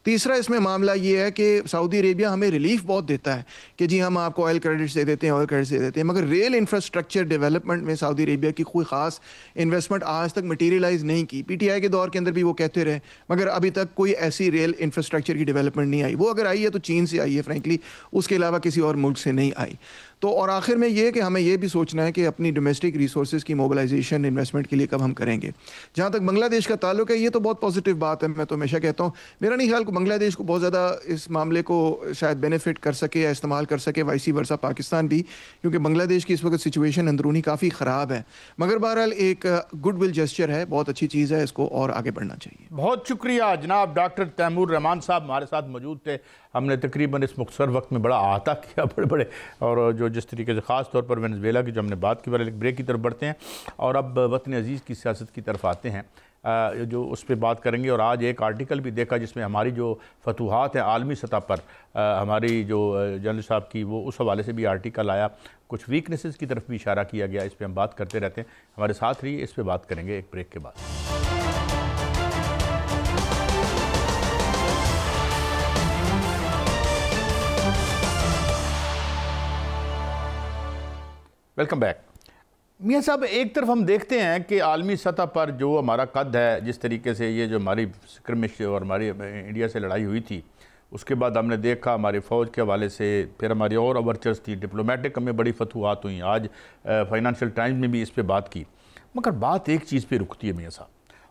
तीसरा इसमें मामला ये है कि सऊदी अरेबिया हमें रिलीफ बहुत देता है कि जी हम आपको ऑयल क्रेडिट्स दे देते हैं, ऑयल क्रेडिट्स दे देते हैं, मगर रियल इंफ्रास्ट्रक्चर डेवलपमेंट में सऊदी अरेबिया की कोई ख़ास इन्वेस्टमेंट आज तक मटीरियलाइज नहीं की। PTI के दौर के अंदर भी वो कहते रहे, मगर अभी तक कोई ऐसी रियल इंफ्रास्ट्रक्चर की डेवलपमेंट नहीं आई। वो अगर आई है तो चीन से आई है फ्रेंकली, उसके अलावा किसी और मुल्क से नहीं आई। तो और आखिर में ये कि हमें ये भी सोचना है कि अपनी डोमेस्टिक रिसोर्सेज की मोबिलाइजेशन इन्वेस्टमेंट के लिए कब हम करेंगे। जहाँ तक बांग्लादेश का ताल्लुक है, ये तो बहुत पॉजिटिव बात है। मैं तो हमेशा कहता हूँ, मेरा नहीं ख्याल कि बांग्लादेश को बहुत ज़्यादा इस मामले को शायद बेनिफिट कर सके या इस्तेमाल कर सके, वाइसी वर्सा पाकिस्तान भी, क्योंकि बांग्लादेश की इस वक्त सिचुएशन अंदरूनी काफ़ी ख़राब है। मगर बहरहाल एक गुडविल जेस्चर है, बहुत अच्छी चीज़ है, इसको और आगे बढ़ना चाहिए। बहुत शुक्रिया जनाब। डॉक्टर तैमूर रहमान साहब हमारे साथ मौजूद थे। हमने तकरीबन इस मुख्तसर वक्त में बड़ा अहाता किया, बड़े बड़े, और जो जिस तरीके से ख़ास तौर पर वेनेज़ुएला की जो हमने बात की, एक ब्रेक की तरफ बढ़ते हैं और अब वतन अजीज़ की सियासत की तरफ आते हैं, जो उस पर बात करेंगे। और आज एक आर्टिकल भी देखा जिसमें हमारी जो फतूहात हैं आलमी सतह पर, हमारी जो जनरल साहब की, वो उस हवाले से भी आर्टिकल आया, कुछ वीकनेसेस की तरफ भी इशारा किया गया। इस पर हम बात करते रहते हैं, हमारे साथ रहिए, इस पर बात करेंगे एक ब्रेक के बाद। Welcome back. मियाँ साहब, एक तरफ हम देखते हैं कि आलमी सतह पर जो हमारा कद है, जिस तरीके से ये जो हमारी स्क्रमिश और हमारी इंडिया से लड़ाई हुई थी, उसके बाद हमने देखा हमारी फ़ौज के हवाले से, फिर हमारी और ओवरचर्स थी, डिप्लोमेटिक हमें बड़ी फतूहात हुई। आज फाइनेंशियल टाइम्स में भी इस पर बात की। मगर बात एक चीज़ पे रुकती है मियाँ साहब,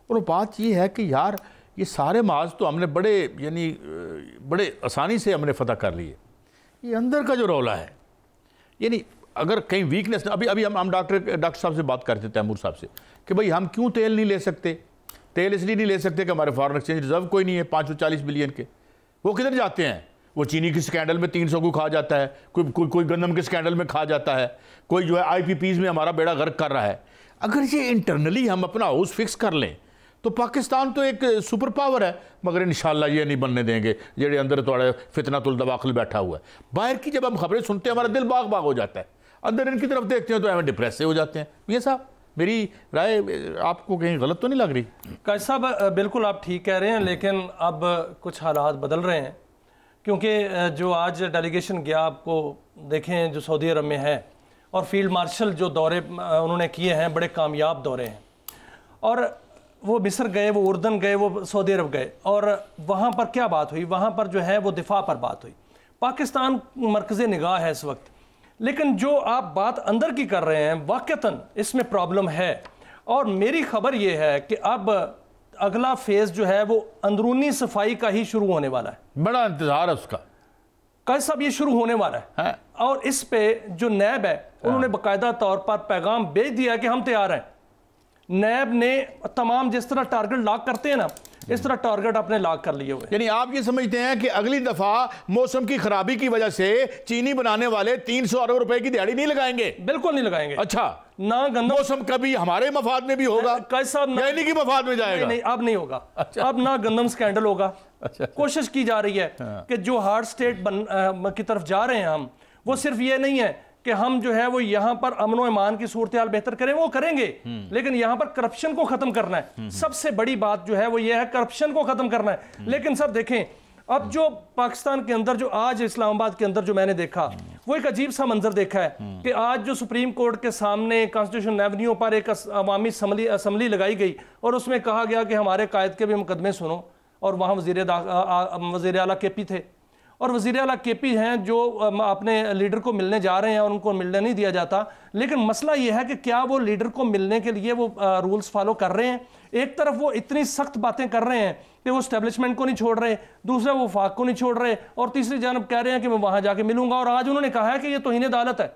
और वो बात ये है कि यार ये सारे माज तो हमने बड़े आसानी से हमने फ़तह कर लिए, ये अंदर का जो रौला है, यानी अगर कहीं वीकनेस, अभी हम डॉक्टर साहब से बात करते थे, तैमूर साहब से, कि भाई हम क्यों तेल नहीं ले सकते। तेल इसलिए नहीं ले सकते कि हमारे फॉरेन एक्सचेंज रिजर्व कोई नहीं है 540 बिलियन के। वो किधर जाते हैं? वो चीनी की स्कैंडल में 300 को खा जाता है, कोई गंदम के स्कैंडल में खा जाता है, कोई जो है IPPs में हमारा बेड़ा गर्क कर रहा है। अगर ये इंटरनली हम अपना हाउस फिक्स कर लें तो पाकिस्तान तो एक सुपर पावर है, मगर इंशाल्लाह ये नहीं बनने देंगे जेड़े अंदर थोड़ा फितनातुल दवाखिल बैठा हुआ है। बाहर की जब हम खबरें सुनते हैं हमारा दिल बाग बाग हो जाता है, अंदर इनकी तरफ देखते हैं तो हमें डिप्रेस से हो जाते हैं। ये साहब, मेरी राय आपको कहीं गलत तो नहीं लग रही? काजी साहब, बिल्कुल आप ठीक कह रहे हैं, लेकिन अब कुछ हालात बदल रहे हैं, क्योंकि जो आज डेलीगेशन गया, आपको देखें जो सऊदी अरब में है, और फील्ड मार्शल जो दौरे उन्होंने किए हैं, बड़े कामयाब दौरे हैं। और वो मिस्र गए, वो उर्दन गए, वो सऊदी अरब गए, और वहाँ पर क्या बात हुई? वहाँ पर जो है वो दिफा पर बात हुई। पाकिस्तान मरकज़ निगाह है इस वक्त, लेकिन जो आप बात अंदर की कर रहे हैं, वाक़तन इसमें प्रॉब्लम है। और मेरी खबर ये है कि अब अगला फेज़ जो है वो अंदरूनी सफाई का ही शुरू होने वाला है। बड़ा इंतज़ार है उसका। काजी साहब, ये शुरू होने वाला है, और इस पे जो नैब है उन्होंने बाकायदा तौर पर पैगाम भेज दिया कि हम तैयार हैं। नैब ने तमाम जिस तरह टारगेट लॉक करते हैं ना, इस तरह टारगेट अपने लॉक कर लिए हुए। यानी आप ये समझते हैं कि अगली दफा मौसम की खराबी की वजह से चीनी बनाने वाले 300 अरब रुपए की दिहाड़ी नहीं लगाएंगे? बिल्कुल नहीं लगाएंगे। अच्छा, ना गंदा मौसम कभी हमारे मफाद में भी होगा, यानी कि मफाद में जाएगा? नहीं, अब नहीं होगा। अच्छा। अब ना गंदम स्कैंडल होगा। अच्छा। कोशिश की जा रही है कि जो हार्ड स्टेट की तरफ जा रहे हैं हम, वो सिर्फ ये नहीं है कि हम जो है वो यहाँ पर अमन ईमान की सूरत हाल बेहतर करें, वो करेंगे, लेकिन यहाँ पर करप्शन को खत्म करना है। सबसे बड़ी बात जो है वो ये है, करप्शन को खत्म करना है। लेकिन सर देखें, अब जो पाकिस्तान के अंदर, जो आज इस्लामाबाद के अंदर जो मैंने देखा, वो एक अजीब सा मंजर देखा है कि आज जो सुप्रीम कोर्ट के सामने कॉन्स्टिट्यूशन एवेन्यू पर एक अवामी असम्बली लगाई गई, और उसमें कहा गया कि हमारे कायद के भी मुकदमे सुनो, और वहाँ वज़ीर आला KP थे, और वज़ीर आला KP हैं जो अपने लीडर को मिलने जा रहे हैं और उनको मिलने नहीं दिया जाता। लेकिन मसला ये है कि क्या वो लीडर को मिलने के लिए वो रूल्स फॉलो कर रहे हैं? एक तरफ वो इतनी सख्त बातें कर रहे हैं कि वो एस्टेब्लिशमेंट को नहीं छोड़ रहे, दूसरा वो वफाक को नहीं छोड़ रहे, और तीसरी जानब कह रहे हैं कि मैं वहाँ जाके मिलूंगा। और आज उन्होंने कहा है कि ये तौहीन अदालत है।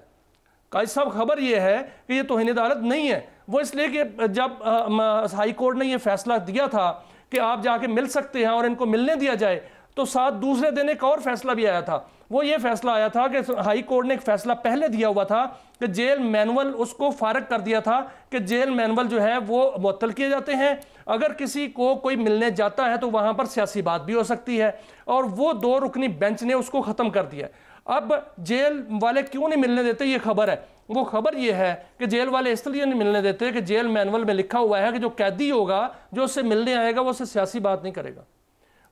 काजी साहब, खबर ये है कि ये तौहीन अदालत नहीं है। वो इसलिए कि जब हाई कोर्ट ने ये फैसला दिया था कि आप जाके मिल सकते हैं और इनको मिलने दिया जाए, तो साथ दूसरे दिन एक और फैसला भी आया था। वो ये फैसला आया था कि हाई कोर्ट ने एक फैसला पहले दिया हुआ था कि जेल मैनुअल, उसको फारग कर दिया था कि जेल मैनुअल जो है वो मुअत्तल किए जाते हैं। अगर किसी को कोई मिलने जाता है तो वहां पर सियासी बात भी हो सकती है, और वो 2 रुकनी बेंच ने उसको ख़त्म कर दिया। अब जेल वाले क्यों नहीं मिलने देते, ये खबर है। वो खबर ये है कि जेल वाले इसलिए नहीं मिलने देते कि जेल मैनुअल में लिखा हुआ है कि जो कैदी होगा, जो उससे मिलने आएगा, वो उससे सियासी बात नहीं करेगा।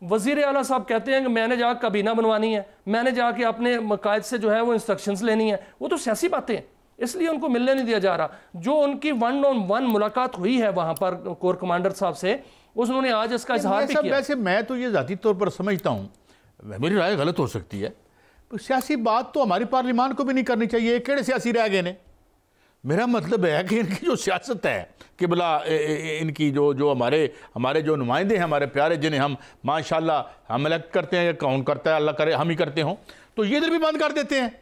वज़ीर आला साहब कहते हैं कि मैंने जाकर काबीना बनवानी है, मैंने जाके अपने कायद से जो है वो इंस्ट्रक्शंस लेनी है। वो तो सियासी बातें हैं, इसलिए उनको मिलने नहीं दिया जा रहा। जो उनकी 1-on-1 मुलाकात हुई है वहाँ पर कोर कमांडर साहब से, उन्होंने आज इसका इजहार भी किया। वैसे मैं तो ये ज़ाती तौर पर समझता हूँ, मेरी राय गलत हो सकती है, सियासी बात तो हमारी पार्लियामान को भी नहीं करनी चाहिए, केड़े सियासी रह गए ने। मेरा मतलब है कि इनकी जो सियासत है कि भला इनकी जो हमारे जो नुमाइंदे हैं, हमारे प्यारे, जिन्हें हम माशाल्लाह हम इलेक्ट करते हैं या कौन करता है, अल्लाह करे हम ही करते हों, तो ये इधर भी बंद कर देते हैं।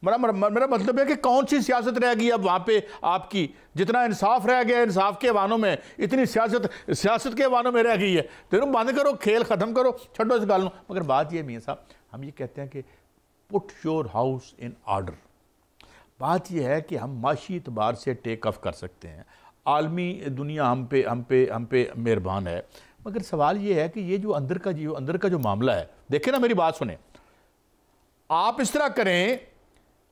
मेरा मतलब है कि कौन सी सियासत रह गई अब वहाँ पे आपकी, जितना इंसाफ रह गया इंसाफ के वानों में, इतनी सियासत के वानों में रह गई है। तो बंद करो, खेल ख़त्म करो, छड्डो इस गाल। मगर बात ये मियां साहब, हम ये कहते हैं कि put your house in order. बात यह है कि हम माशी एतबार से टेक ऑफ कर सकते हैं, आलमी दुनिया हम पे मेहरबान है, मगर सवाल ये है कि ये जो अंदर का जो मामला है, देखें ना, मेरी बात सुने, आप इस तरह करें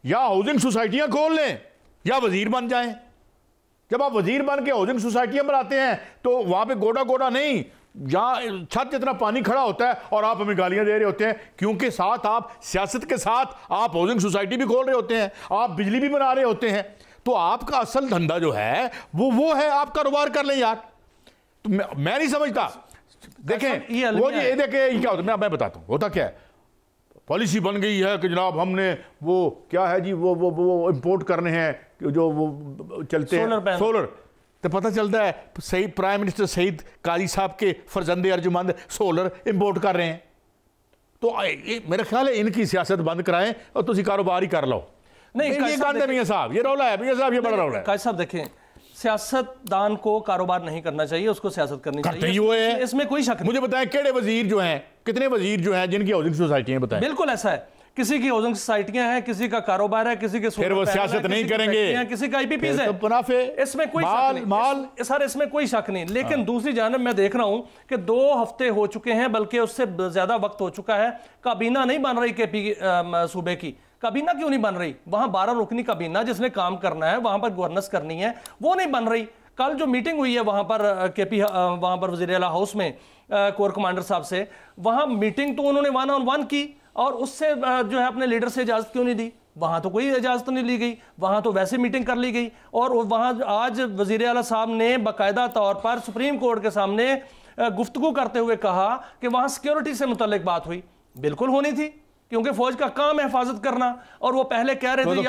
या हाउसिंग सोसाइटियां खोल लें या वजीर बन जाएं। जब आप वजीर बन के हाउसिंग सोसाइटियां बनाते हैं तो वहां पे गोड़ा नहीं, जहां छत जितना पानी खड़ा होता है और आप हमें गालियां दे रहे होते हैं, क्योंकि साथ आप सियासत के साथ आप हाउसिंग सोसाइटी भी खोल रहे होते हैं, आप बिजली भी बना रहे होते हैं। तो आपका असल धंधा जो है वो है आप कारोबार कर लें यार। तो मैं नहीं समझता। देखें वो ये देखें क्या होता है, मैं बताता हूं होता क्या है। पॉलिसी बन गई है कि जनाब हमने वो क्या है जी वो इंपोर्ट करने हैं जो वो चलते हैं सोलर, तो पता चलता है सही प्राइम मिनिस्टर सईद काजी साहब के फर्जंदे अर्जुमंद सोलर इंपोर्ट कर रहे हैं। तो मेरा ख्याल है इनकी सियासत बंद कराएं और तुम कारोबार ही कर लो। नहीं ये गंद है मियां साहब, ये रौला है मियां साहब, ये बड़ा रौला है। काजी साहब देखें, सियासतदान को कारोबार नहीं करना चाहिए, उसको सियासत करनी चाहिए, इसमें कोई शक नहीं। मुझे बताएं केड़े वजीर जो हैं, कितने वजीर जो हैं जिनकी हाउसिंग सोसाइटियां बताएं। बिल्कुल ऐसा है, किसी की हाउसिंग सोसाइटियां हैं, किसी का कारोबार है, किसी के फिर वो सियासत नहीं करेंगे, किसी का आईपीपीज है, इसमें कोई माल सर इसमें कोई शक नहीं। लेकिन दूसरी जानब मैं देख रहा हूं कि 2 हफ्ते हो चुके हैं, बल्कि उससे ज्यादा वक्त हो चुका है, काबीना नहीं बन रही केपी सूबे की। काबीना क्यों नहीं बन रही? वहां 12 रुकनी काबीना जिसने काम करना है, वहां पर गवर्नेंस करनी है, वो नहीं बन रही। कल जो मीटिंग हुई है वहां पर वहां पर वजीर आला हाउस में कोर कमांडर साहब से, वहां मीटिंग तो उन्होंने 1-on-1 की और उससे जो है अपने लीडर से इजाजत क्यों नहीं दी? वहां तो कोई इजाजत नहीं ली गई, वहां तो वैसे मीटिंग कर ली गई। और वहां आज वजीर आला साहब ने बाकायदा तौर पर सुप्रीम कोर्ट के सामने गुफ्तगू करते हुए कहा कि वहां सिक्योरिटी से मुतल्लिक बात हुई। बिल्कुल होनी थी, क्योंकि फौज का काम है हिफाजत करना, और वो पहले कह रहे थे कुछ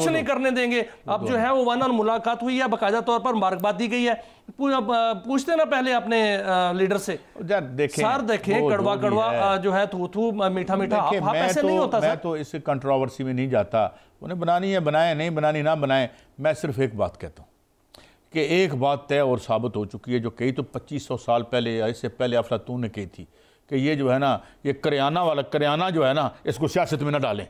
नहीं करने देंगे। अब जो है वो 1-on-1 मुलाकात हुई है, बाकायदा तौर पर मुबारकबाद दी गई है। पूछते ना पहले अपने लीडर से, सर देखें कड़वा जो है थू मीठा ऐसे नहीं होता। मैं तो इस कंट्रोवर्सी में नहीं जाता, उन्हें बनानी है बनाए, नहीं बनानी ना बनाए। मैं सिर्फ एक बात कहता हूँ कि एक बात तय और साबित हो चुकी है, जो कही तो 2500 साल पहले या इससे पहले अफलातून ने कही थी कि ये जो है ना, ये करियाना जो है ना, इसको सियासत में ना डालें।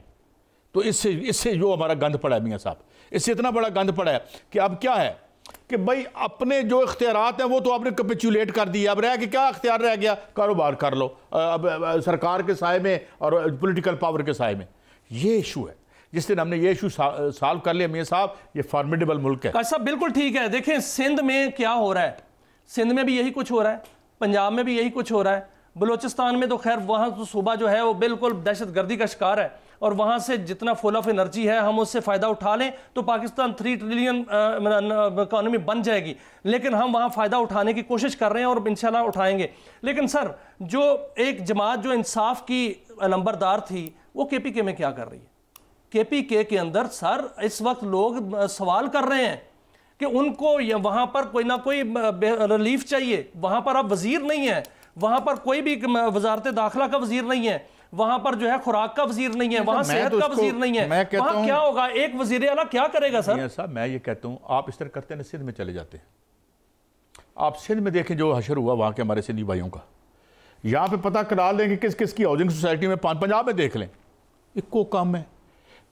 तो इससे जो हमारा गंद पड़ा है मियां साहब, इससे इतना बड़ा गंद पड़ा है कि अब क्या है कि भाई अपने जो इख्तियारात हैं वो तो आपने कैपिचुलेट कर दिया, अब रह के क्या इख्तियार रह गया? कारोबार कर लो अब सरकार के साए में और पॉलिटिकल पावर के साए में। ये इशू है, जिस दिन हमने ये इशू सॉल्व कर लिया मियां साहब, ये फॉर्मिडेबल मुल्क है। साहब बिल्कुल ठीक है। देखें सिंध में क्या हो रहा है, सिंध में भी यही कुछ हो रहा है, पंजाब में भी यही कुछ हो रहा है, बलूचिस्तान में तो खैर वहाँ तो सूबा जो है वो बिल्कुल दहशतगर्दी का शिकार है, और वहाँ से जितना फुल ऑफ एनर्जी है हम उससे फ़ायदा उठा लें तो पाकिस्तान 3 ट्रिलियन इकॉनमी बन जाएगी। लेकिन हम वहाँ फ़ायदा उठाने की कोशिश कर रहे हैं और इंशाल्लाह उठाएंगे। लेकिन सर जो एक जमात जो इंसाफ की नंबरदार थी वो KPK में क्या कर रही है? KPK के अंदर सर इस वक्त लोग सवाल कर रहे हैं कि उनको वहाँ पर कोई ना कोई रिलीफ चाहिए। वहाँ पर अब वजीर नहीं है, वहां पर कोई भी वजारत दाखिला का वजीर नहीं है, वहां पर जो है खुराक का वजीर नहीं है, वहां सेहत का वजीर नहीं है। वहां क्या होगा? एक वजीर आला क्या करेगा सर? साहब मैं ये कहता हूं, आप इस तरह करते हैं, सिंध में चले जाते हैं, आप सिंध में देखें जो हशर हुआ वहां के हमारे सिंधी भाइयों का, यहां पे पता करा लें कि किस किस की हाउसिंग सोसाइटी में, पंजाब में देख लें, इको काम है।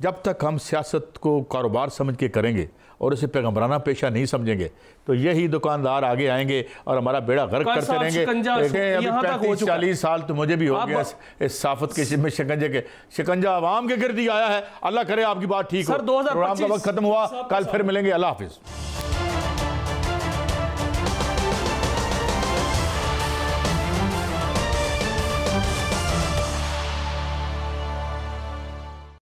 जब तक हम सियासत को कारोबार समझ के करेंगे और इसे पैगम्बराना पेशा नहीं समझेंगे तो यही दुकानदार आगे आएंगे और हमारा बेड़ा गर्क करते रहेंगे। 35-40 साल तो मुझे भी हो गया इस साफत के में शिकंजे के, शिकंजा आवाम के गिर्द ही आया है। अल्लाह करे आपकी बात ठीक हो। प्रोग्राम का वक्त खत्म हुआ, कल फिर मिलेंगे। अल्लाह हाफिज।